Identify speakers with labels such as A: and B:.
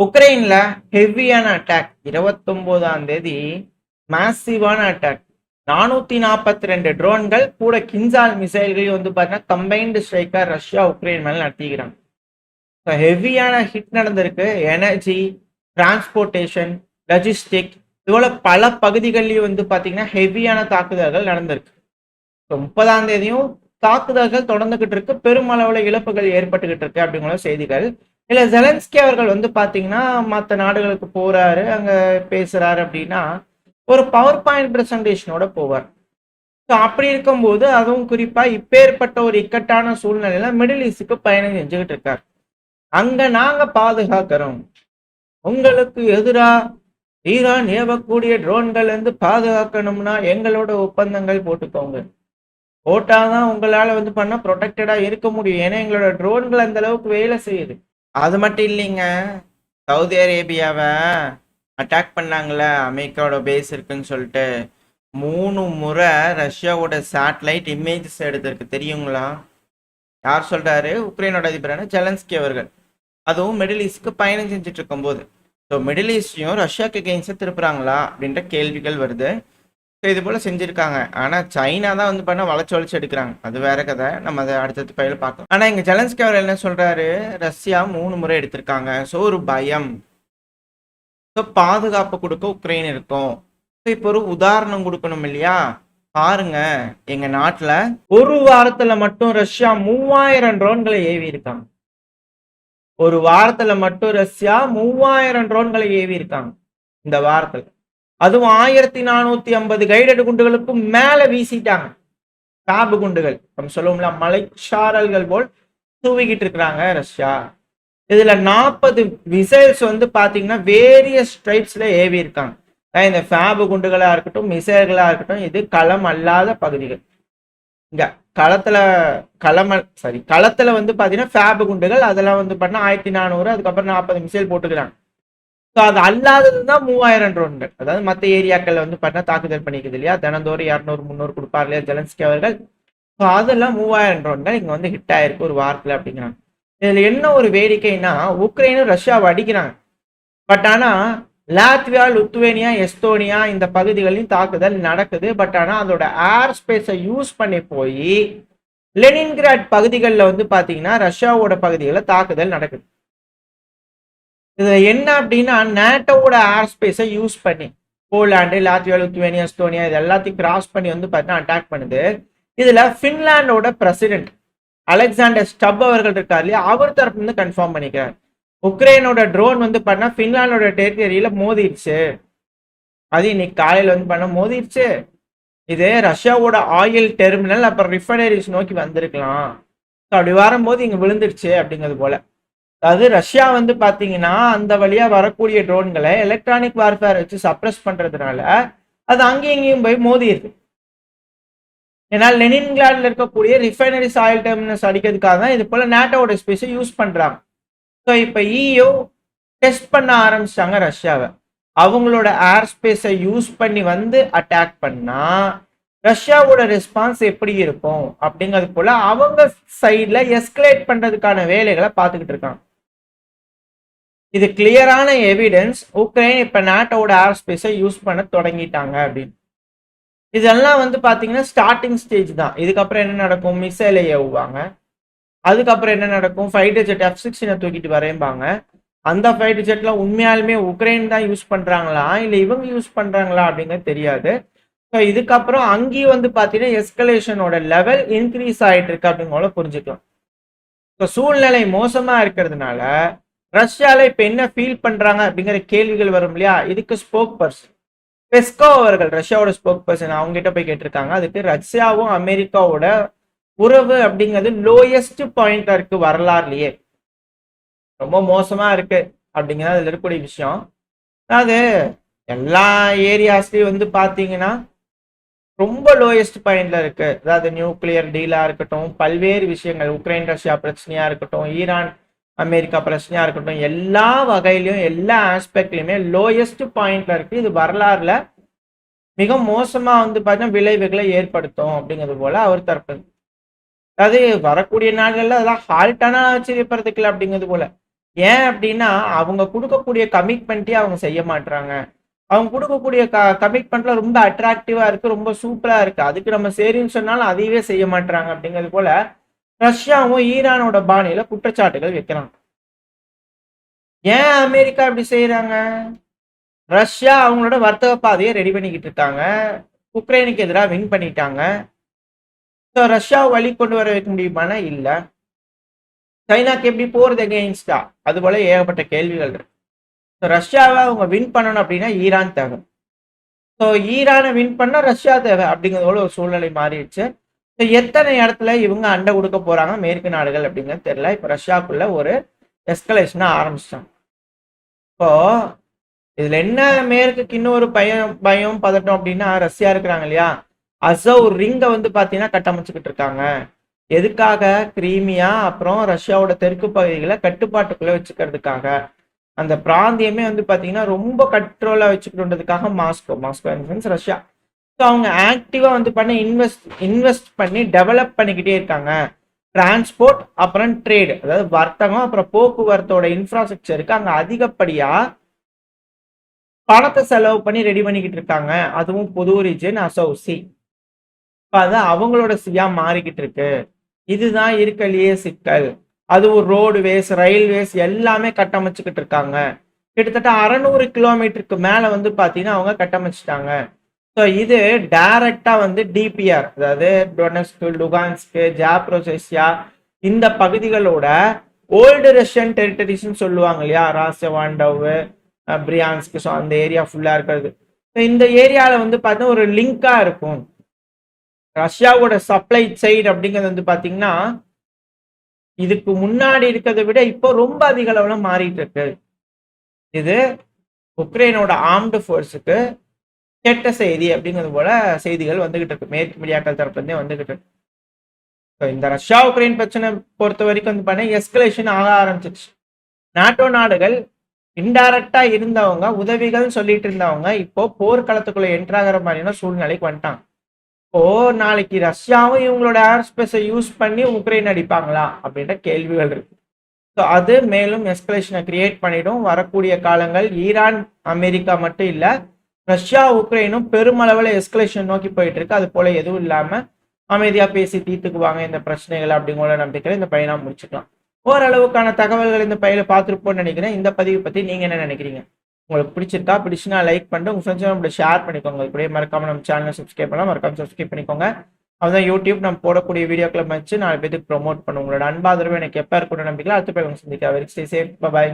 A: உக்ரைன்ல ஹெவியான அட்டாக் 29ஆம் தேதி மேசிவான அட்டாக் 442 ட்ரோன்கள் கூட கின்சால் மிசைல்களையும் வந்து பார்த்தீங்கன்னா கம்பைன்டு ஸ்ட்ரைக்கா ரஷ்யா உக்ரைன் மேல நடத்திக்கிறாங்க. ஹெவியான ஹிட் நடந்திருக்கு. எனர்ஜி, டிரான்ஸ்போர்ட்டேஷன், லாஜிஸ்டிக் இதுபோல பல பகுதிகளிலும் வந்து பார்த்தீங்கன்னா ஹெவியான தாக்குதல்கள் நடந்திருக்கு. 30ஆம் தேதியும் தாக்குதல்கள் தொடர்ந்துகிட்டு இருக்கு. பெருமளவுல இழப்புகள் ஏற்பட்டுகிட்டு இருக்கு அப்படிங்கிற செய்திகள். இல்ல ஜெலன்ஸ்கி அவர்கள் வந்து பாத்தீங்கன்னா மற்ற நாடுகளுக்கு போறாரு, அங்க பேசுறாரு அப்படின்னா ஒரு பவர் பாயிண்ட் பிரசன்டேஷனோட போவார். ஸோ அப்படி இருக்கும்போது அதுவும் குறிப்பா இப்பேற்பட்ட ஒரு இக்கட்டான சூழ்நிலையில மிடில் ஈஸ்டுக்கு பயணம் செஞ்சுக்கிட்டு இருக்காரு. அங்க நாங்க பாதுகாக்கிறோம், உங்களுக்கு எதிரா ஈரான் ஏவக்கூடிய ட்ரோன்கள் வந்து பாதுகாக்கணும்னா எங்களோட ஒப்பந்தங்கள் போட்டுக்கோங்க, போட்டாதான் உங்களால வந்து பண்ண ப்ரொடெக்டடா இருக்க முடியும். ஏன்னா எங்களோட ட்ரோன்கள் அந்த அளவுக்கு வேலை செய்யுது. அது மட்டும் இல்லைங்க, சவுதி அரேபியாவை அட்டாக் பண்ணாங்களே அமெரிக்காவோட பேஸ் இருக்குன்னு சொல்லிட்டு 3 முறை ரஷ்யாவோட சேட்டலைட் இமேஜஸ் எடுத்திருக்கு தெரியுங்களா? யார் சொல்றாரு? உக்ரைனோட அதிபரான ஜெலன்ஸ்கி அவர்கள். அதுவும் மிடில் ஈஸ்டுக்கு பயணம் செஞ்சுட்டு இருக்கும் போது. ஸோ மிடில் ஈஸ்டையும் ரஷ்யாவுக்கு எகெயின்ஸ்டாக திருப்புறாங்களா அப்படின்ற கேள்விகள் வருது. இது போல செஞ்சிருக்காங்க. ஆனா சைனா தான் வந்து பண்ண வளைச்சு எடுக்கிறாங்க. அது வேற கதை. நம்ம அதை அடுத்தடுத்து பயில பார்க்கலாம். ஆனா இங்க ஜெலன்ஸ்கி அவர் என்ன சொல்றாரு? ரஷ்யா 3 முறை எடுத்திருக்காங்க. ஸோ ஒரு பயம், ஸோ பாதுகாப்பு கொடுக்க உக்ரைன் இருக்கும். இப்போ ஒரு உதாரணம் கொடுக்கணும் இல்லையா? பாருங்க, எங்க நாட்டுல ஒரு வாரத்துல மட்டும் ரஷ்யா 3000 ட்ரோன்களை ஏவி இருக்காங்க. ஒரு வாரத்துல மட்டும் ரஷ்யா 3000 ட்ரோன்களை ஏவி இருக்காங்க இந்த வாரத்துல. அதுவும் 1450 கைடட் குண்டுகளுக்கும் மேல வீசிட்டாங்க. காபு குண்டுகள் நம்ம சொல்லுவோம்ல, மலைச்சாரல்கள் போல் தூவிக்கிட்டு இருக்கிறாங்க ரஷ்யா. இதுல 40 மிசைல்ஸ் வந்து பாத்தீங்கன்னா வேரியஸ் டைப்ஸ்ல ஏவி இருக்காங்க. இந்த ஃபேபு குண்டுகளா இருக்கட்டும், மிசைல்களா இருக்கட்டும், இது களம் அல்லாத பகுதிகள். இங்க களத்துல வந்து பாத்தீங்கன்னா ஃபேபு குண்டுகள் அதெல்லாம் வந்து பண்ண 1400, அதுக்கப்புறம் 40 மிசைல் போட்டுக்கிறாங்க. ஸோ அது அல்லாததுதான் 3000 ட்ரோன்கள். அதாவது மற்ற ஏரியாக்கள் வந்து பார்த்தா தாக்குதல் பண்ணிக்குது இல்லையா, தினந்தோறும் 200 300 கொடுப்பார் இல்லையா ஜெலன்ஸ்கி அவர்கள். ஸோ அதெல்லாம் 3000 ட்ரோன்கள் இங்க வந்து ஹிட் ஆயிருக்கு ஒரு வாரத்துல அப்படிங்கிறாங்க. இதுல என்ன ஒரு வேடிக்கைன்னா, உக்ரைனும் ரஷ்யாவை அடிக்கிறாங்க. பட் ஆனா லாத்வியா, லுத்வேனியா, எஸ்தோனியா இந்த பகுதிகளிலும் தாக்குதல் நடக்குது. பட் ஆனா அதோட ஏர் ஸ்பேஸை யூஸ் பண்ணி போய் லெனின்கிராட் பகுதிகளில் வந்து பாத்தீங்கன்னா ரஷ்யாவோட பகுதிகளில் தாக்குதல் நடக்குது. இது என்ன அப்படின்னா, நேட்டோட ஏர் ஸ்பேஸை யூஸ் பண்ணி போலாண்டு, லாத்வியா, லுத்வேனியா, எஸ்தோனியா இது எல்லாத்தையும் கிராஸ் பண்ணி வந்து பார்த்தீங்கன்னா அட்டாக் பண்ணுது. இதுல பின்லாண்டோட பிரசிடென்ட் அலெக்சாண்டர் ஸ்டப் அவர்கள் இருக்கார் இல்லையா, அவர் தரப்பு இருந்து கன்ஃபார்ம் பண்ணிக்கிறார், உக்ரைனோட ட்ரோன் வந்து பண்ணா பின்லாண்டோட டெரிட்டரியில மோதிடுச்சு. அது இன்னைக்கு காலையில வந்து பண்ண மோதிடுச்சு. இது ரஷ்யாவோட ஆயில் டெர்மினல் அப்புறம் ரிஃபைனரிஸ் நோக்கி வந்திருக்கலாம். அப்படி வரும்போது இங்க விழுந்துருச்சு அப்படிங்கிறது போல. அதாவது ரஷ்யா வந்து பாத்தீங்கன்னா அந்த வழியா வரக்கூடிய ட்ரோன்களை எலக்ட்ரானிக் வார்ஃபேர் வச்சு சப்ரஸ் பண்றதுனால அது அங்கேயும் இங்கேயும் போய் மோதிடுது. ஏன்னா லெனின்கிராட்ல இருக்கக்கூடிய ரிஃபைனரிஸ் ஆயில் டெர்மினல்ஸ் அடிக்கிறதுக்காக தான் இது போல நேட்டோட ஸ்பேஸை யூஸ் பண்றாங்க. ஸோ இப்போ இயு டெஸ்ட் பண்ண ஆரம்பிச்சிட்டாங்க ரஷ்யாவை. அவங்களோட ஏர் ஸ்பேஸை யூஸ் பண்ணி வந்து அட்டாக் பண்ணா ரஷ்யாவோட ரெஸ்பான்ஸ் எப்படி இருக்கும் அப்படிங்கிறது போல அவங்க சைட்ல எஸ்கலேட் பண்றதுக்கான வேலைகளை பார்த்துக்கிட்டு இருக்காங்க. இது கிளியரான எவிடன்ஸ் உக்ரைன் இப்ப நாட்டோட ஏர் ஸ்பேஸை யூஸ் பண்ண தொடங்கிட்டாங்க அப்படின்னு. இதெல்லாம் வந்து பாத்தீங்கன்னா ஸ்டார்டிங் ஸ்டேஜ் தான். இதுக்கப்புறம் என்ன நடக்கும்? மிசைலை ஏவுவாங்க. அதுக்கப்புறம் என்ன நடக்கும்? ஃபைட்டர் ஜெட் F-16 தூக்கிட்டு வரையும்பாங்க. அந்த ஃபைட்டர் ஜெட்ல உண்மையாலுமே உக்ரைன் தான் யூஸ் பண்றாங்களா இல்ல இவங்க யூஸ் பண்றாங்களா அப்படிங்கிறது தெரியாது. ஸோ இதுக்கப்புறம் அங்கேயும் வந்து பாத்தீங்கன்னா எஸ்கலேஷனோட லெவல் இன்க்ரீஸ் ஆயிட்டு இருக்கு அப்படிங்கறத புரிஞ்சுக்கலாம். ஸோ சூழ்நிலை மோசமா இருக்கிறதுனால ரஷ்யால இப்ப என்ன ஃபீல் பண்றாங்க அப்படிங்கிற கேள்விகள் வரும் இல்லையா, இதுக்கு ஸ்போக் பர்சன் பெஸ்கோ அவர்கள், ரஷ்யாவோட ஸ்போக் பர்சன், அவங்க கிட்ட போய் கேட்டிருக்காங்க. அதுக்கு ரஷ்யாவும் அமெரிக்காவோட உறவு அப்படிங்கிறது லோயஸ்ட் பாயிண்டா இருக்கு வரலாறுலயே, ரொம்ப மோசமா இருக்கு அப்படிங்கிறது அதுல இருக்கக்கூடிய விஷயம். அதாவது எல்லா ஏரியாஸ்லயும் வந்து பாத்தீங்கன்னா ரொம்ப லோயஸ்ட் பாயிண்ட்ல இருக்கு. அதாவது நியூக்ளியர் டீலா இருக்கட்டும், பல்வேறு விஷயங்கள், உக்ரைன் ரஷ்யா பிரச்சனையா இருக்கட்டும், ஈரான் அமெரிக்கா பிரச்சனையா இருக்கட்டும், எல்லா வகையிலையும் எல்லா ஆஸ்பெக்ட்லயுமே லோயஸ்ட் பாயிண்ட்ல இருக்கு. இது வரலாறுல மிக மோசமா வந்து பார்த்தீங்கன்னா விளைவுகளை ஏற்படுத்தும் அப்படிங்கிறது போல அவர் தரப்பு. அதாவது வரக்கூடிய நாடுகள்ல அதெல்லாம் ஹால்ட்டான ஆச்சரியப்படுறதுக்கு இல்லை அப்படிங்கிறது போல. ஏன் அப்படின்னா அவங்க கொடுக்கக்கூடிய கமிட்மெண்ட்டே அவங்க செய்ய மாட்டாங்க. அவங்க கொடுக்கக்கூடிய கமிட்மெண்ட்ல ரொம்ப அட்ராக்டிவா இருக்கு, ரொம்ப சூப்பரா இருக்கு. அதுக்கு நம்ம சரின்னு சொன்னாலும் அதையவே செய்ய மாட்டாங்க. அப்படிங்கிறது போல ரஷ்யாவும் ஈரானோட பாணியில குற்றச்சாட்டுகள் வைக்கிறாங்க. ஏன் அமெரிக்கா இப்படி செய்யறாங்க? ரஷ்யா அவங்களோட வர்த்தக பாதையை ரெடி பண்ணிக்கிட்டு இருக்காங்க. உக்ரைனுக்கு எதிராக வின் பண்ணிட்டாங்க. ரஷ்யாவை வழி கொண்டு வர வைக்க முடியுமானா இல்ல. சைனாக்கு எப்படி போறது எகெயின்ஸ்டா? அது போல ஏகப்பட்ட கேள்விகள் இருக்கு. ரஷ்யாவை அவங்க வின் பண்ணணும் அப்படின்னா ஈரான் தேவை. ஸோ ஈரானை வின் பண்ணா ரஷ்யா தேவை அப்படிங்கிறதோட ஒரு சூழ்நிலை மாறிடுச்சு. எத்தனை இடத்துல இவங்க அண்டை கொடுக்க போறாங்க மேற்கு நாடுகள் அப்படிங்கிறது தெரியல. இப்ப ரஷ்யாக்குள்ள ஒரு எஸ்கலேஷனா ஆரம்பிச்சிட்டாங்க. இப்போ இதுல என்ன மேற்குக்கு இன்னொரு பயம் பதட்டம் அப்படின்னா ரஷ்யா இருக்கிறாங்க இல்லையா, அசவ் ரிங்கை வந்து பாத்தீங்கன்னா கட்டமைச்சுக்கிட்டு இருக்காங்க. எதுக்காக? கிரீமியா அப்புறம் ரஷ்யாவோட தெற்கு பகுதிகளை கட்டுப்பாட்டுக்குள்ள வச்சுக்கிறதுக்காக. அந்த பிராந்தியமே வந்து பாத்தீங்கன்னா ரொம்ப கண்ட்ரோலா வச்சுக்கிட்டுன்றதுக்காக மாஸ்கோ ரஷ்யா. ஸோ அவங்க ஆக்டிவா வந்து பண்ண இன்வெஸ்ட் பண்ணி டெவலப் பண்ணிக்கிட்டே இருக்காங்க. டிரான்ஸ்போர்ட் அப்புறம் ட்ரேடு, அதாவது வர்த்தகம் அப்புறம் போக்குவரத்தோட இன்ஃப்ராஸ்ட்ரக்சருக்கு அங்க அதிகப்படியா பணத்தை செலவு பண்ணி ரெடி பண்ணிக்கிட்டு இருக்காங்க. அதுவும் புது ரீஜன் அசோசி. அது அவங்களோட சியா மாறிக்கிட்டு இருக்கு. இதுதான் இருக்கலையே சிக்கல். அதுவும் ரோடுவேஸ், ரயில்வேஸ் எல்லாமே கட்டமைச்சுக்கிட்டு இருக்காங்க. கிட்டத்தட்ட 600 கிலோமீட்டருக்கு மேல வந்து பாத்தீங்கன்னா அவங்க கட்டமைச்சிட்டாங்க. ஸோ இது டைரக்டா வந்து டிபிஆர், அதாவது டொனஸ்க், லுகான்ஸ்க், ஜாப்ரோசேசியா இந்த பகுதிகளோட ஓல்டு ரஷ்யன் டெரிட்டரிஸ்ன்னு சொல்லுவாங்க இல்லையா, ராசவாண்டவ், பிரியான்ஸ்க், ஸோ அந்த ஏரியா ஃபுல்லா இருக்கிறது. இந்த ஏரியால வந்து பார்த்தீங்கன்னா ஒரு லிங்கா இருக்கும். ரஷ்யாவோட சப்ளை சைடு அப்படிங்கிறது வந்து பாத்தீங்கன்னா இதுக்கு முன்னாடி இருக்கிறத விட இப்போ ரொம்ப அதிக அளவுல மாறிட்டு இருக்கு. இது உக்ரைனோட ஆர்ம்டு ஃபோர்ஸுக்கு கெட்ட செய்தி அப்படிங்கிறது போல செய்திகள் வந்துகிட்டு இருக்கு, மேற்கு மீடியாக்கள் தரப்புலேருந்தே வந்துகிட்டு இருக்கு. இந்த ரஷ்யா உக்ரைன் பிரச்சனை பொறுத்த வரைக்கும் வந்து பார்த்தீங்கன்னா எஸ்கலேஷன் ஆக ஆரம்பிச்சிச்சு. நாட்டோ நாடுகள் இன்டைரக்டா இருந்தவங்க, உதவிகள் சொல்லிட்டு இருந்தவங்க இப்போ போர்க்களத்துக்குள்ள என்ட்ராகிற மாதிரியான சூழ்நிலைக்கு வந்துட்டாங்க. இப்போ நாளைக்கு ரஷ்யாவும் இவங்களோட ஏர் ஸ்பேஸை யூஸ் பண்ணி உக்ரைன் அடிப்பாங்களா அப்படின்ற கேள்விகள் இருக்கு. ஸோ அது மேலும் எஸ்கலேஷனை கிரியேட் பண்ணிடும். வரக்கூடிய காலங்கள் ஈரான் அமெரிக்கா மட்டும் இல்ல, ரஷ்யா உக்ரைனும் பெருமளவில் எஸ்கலேஷன் நோக்கி போயிட்டு இருக்கு. அது போல எதுவும் இல்லாம அமைதியா பேசி தீர்த்துக்குவாங்க இந்த பிரச்சனைகள் அப்படிங்கிற நம்பிக்கை இந்த பையனா முடிச்சுக்கலாம். ஓரளவுக்கான தகவல்கள் இந்த பையில பார்த்துருப்போம்னு நினைக்கிறேன். இந்த பதிவு பத்தி நீங்க என்ன நினைக்கிறீங்க? உங்களுக்கு பிடிச்சிருக்கா? பிடிச்சுன்னா லைக் பண்ணிட்டு உங்க ஃப்ரெண்ட்ஸ் நம்மளோட ஷேர் பண்ணிக்கோங்க. இப்படியே மறக்காம நம்ம சேனலை சப்ஸ்கிரைப் பண்ணலாம், மறக்காம சப்ஸ்கிரைப் பண்ணிக்கோங்க. அதுதான் யூடியூப் நம்ம போடக்கூடிய வீடியோக்களை வச்சு 4 பேருக்கு ப்ரொமோட் பண்ணும். உங்களோட அன்பாதரவு எனக்கு எப்போ இருக்கணும் நம்பிக்கை. அடுத்த பேர் சந்திக்க. Very stay safe. பை.